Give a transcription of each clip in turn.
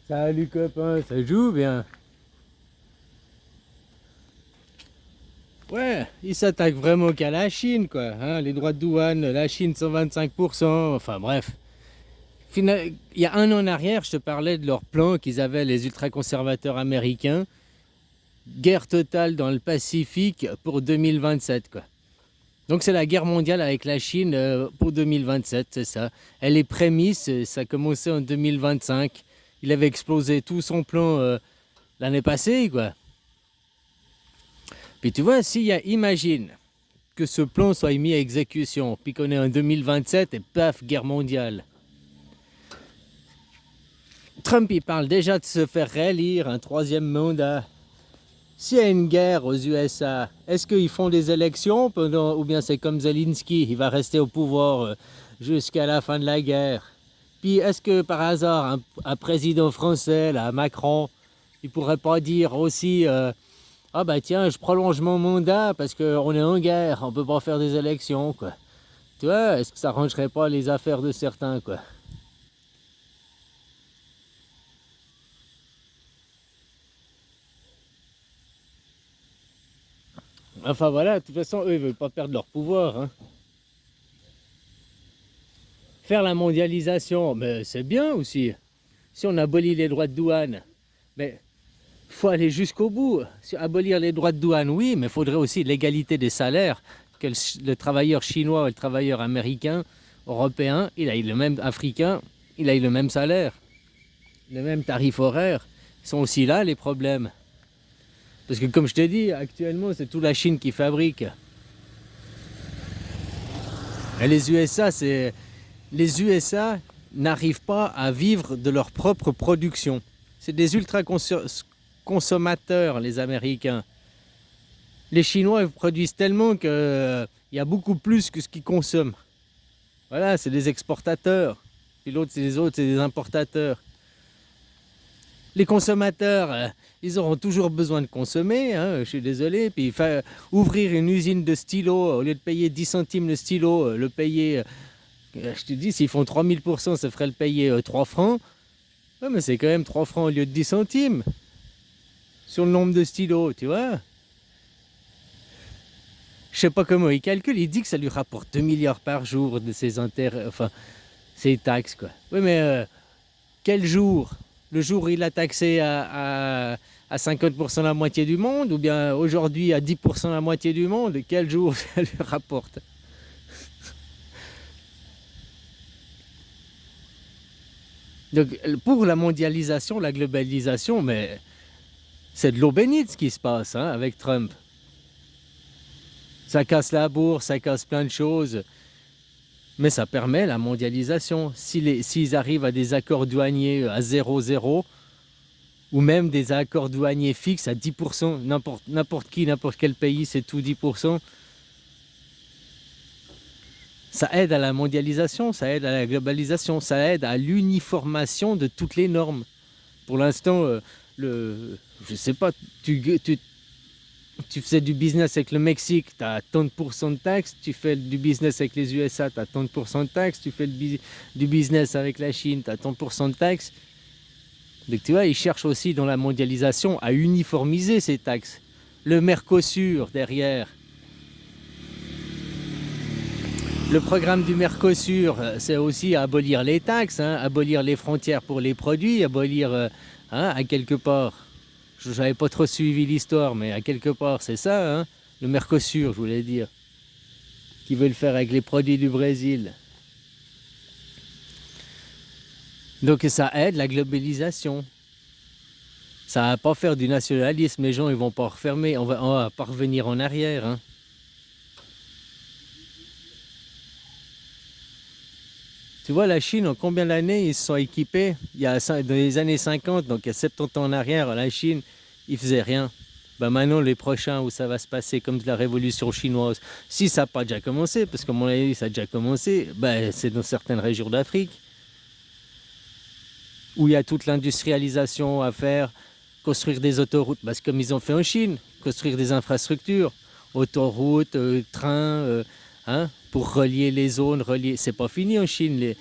Salut copain, ça joue bien. Ouais, il s'attaque vraiment qu'à la Chine, quoi. Hein, les droits de douane, la Chine 125%, enfin bref. Il y a un an en arrière, je te parlais de leur plan qu'ils avaient, les ultra-conservateurs américains. Guerre totale dans le Pacifique pour 2027, quoi. Donc c'est la guerre mondiale avec la Chine pour 2027, c'est ça. Elle est prémisse, ça a commencé en 2025. Il avait explosé tout son plan l'année passée, quoi. Puis tu vois, imagine que ce plan soit mis à exécution, puis qu'on est en 2027 et paf, guerre mondiale. Trump, il parle déjà de se faire réélire un troisième mandat. S'il y a une guerre aux USA, est-ce qu'ils font des élections ou bien c'est comme Zelensky, il va rester au pouvoir jusqu'à la fin de la guerre? Puis est-ce que par hasard, un président français, là, Macron, il pourrait pas dire aussi ah bah tiens, je prolonge mon mandat parce qu'on est en guerre, on peut pas faire des élections, quoi. Tu vois, est-ce que ça arrangerait pas les affaires de certains, quoi? Enfin voilà, de toute façon, eux, ils veulent pas perdre leur pouvoir, hein. Faire la mondialisation, mais c'est bien aussi. Si on abolit les droits de douane, mais faut aller jusqu'au bout. Si abolir les droits de douane, oui, mais il faudrait aussi l'égalité des salaires, que le travailleur chinois et le travailleur américain, européen, il a le même africain, il a le même salaire, le même tarif horaire. Ils sont aussi là les problèmes. Parce que comme je t'ai dit, actuellement c'est toute la Chine qui fabrique. Et les USA n'arrivent pas à vivre de leur propre production. C'est des ultra consommateurs, les Américains. Les Chinois ils produisent tellement qu'il y a beaucoup plus que ce qu'ils consomment. Voilà, c'est des exportateurs. Puis l'autre, c'est les autres, c'est des importateurs. Les consommateurs, ils auront toujours besoin de consommer, hein, je suis désolé. Puis ouvrir une usine de stylos, au lieu de payer 10 centimes le stylo, le payer, je te dis, s'ils font 3000%, ça ferait le payer 3 francs. Ouais, mais c'est quand même 3 francs au lieu de 10 centimes sur le nombre de stylos, tu vois. Je sais pas comment il calcule, il dit que ça lui rapporte 2 milliards par jour de ses intérêts, enfin, ses taxes, quoi. Oui, mais quel jour? Le jour où il a taxé à 50% la moitié du monde, ou bien aujourd'hui à 10% la moitié du monde, quel jour ça lui rapporte? Donc pour la mondialisation, la globalisation, mais c'est de l'eau bénite ce qui se passe hein, avec Trump. Ça casse la bourse, ça casse plein de choses, mais ça permet la mondialisation. S'ils arrivent à des accords douaniers à 0,0, ou même des accords douaniers fixes à 10%, n'importe qui, n'importe quel pays, c'est tout 10%, ça aide à la mondialisation, ça aide à la globalisation, ça aide à l'uniformation de toutes les normes. Pour l'instant, je sais pas, tu fais du business avec le Mexique, tu as tant de pourcents de taxes, tu fais du business avec les USA, tu as tant de pourcents de taxes, tu fais du business avec la Chine, tu as tant de pourcents de taxes. Donc tu vois, ils cherchent aussi dans la mondialisation à uniformiser ces taxes. Le Mercosur derrière. Le programme du Mercosur, c'est aussi abolir les taxes, hein, abolir les frontières pour les produits, abolir à quelque part. Je n'avais pas trop suivi l'histoire, mais à quelque part, c'est ça, hein, le Mercosur, je voulais dire, qui veut le faire avec les produits du Brésil. Donc ça aide la globalisation. Ça va pas faire du nationalisme, les gens ils vont pas refermer, on va pas revenir en arrière. Hein. Tu vois, la Chine, en combien d'années ils se sont équipés? Dans les années 50, donc il y a 70 ans en arrière, la Chine, ils faisaient rien. Ben maintenant, les prochains où ça va se passer, comme la révolution chinoise, si ça n'a pas déjà commencé, parce que mon avis, ça a déjà commencé, ben, c'est dans certaines régions d'Afrique, où il y a toute l'industrialisation à faire, construire des autoroutes, parce que comme ils ont fait en Chine, construire des infrastructures, autoroutes, trains, hein, pour relier les zones, c'est pas fini en Chine.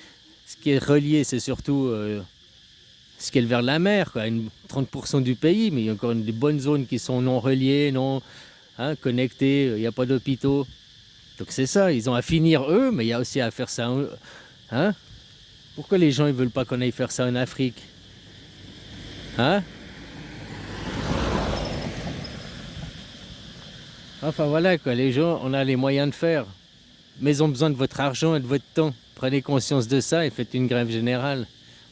Ce qui est relié, c'est surtout ce qui est vers la mer, quoi, 30% du pays, mais il y a encore des bonnes zones qui sont non reliées, non connectées, il n'y a pas d'hôpitaux. Donc c'est ça, ils ont à finir eux, mais il y a aussi à faire ça. Hein? Pourquoi les gens ne veulent pas qu'on aille faire ça en Afrique? Hein? Enfin voilà, quoi, les gens, on a les moyens de faire. Mais ils ont besoin de votre argent et de votre temps. Prenez conscience de ça et faites une grève générale.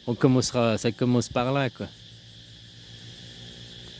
Ça commence par là, quoi.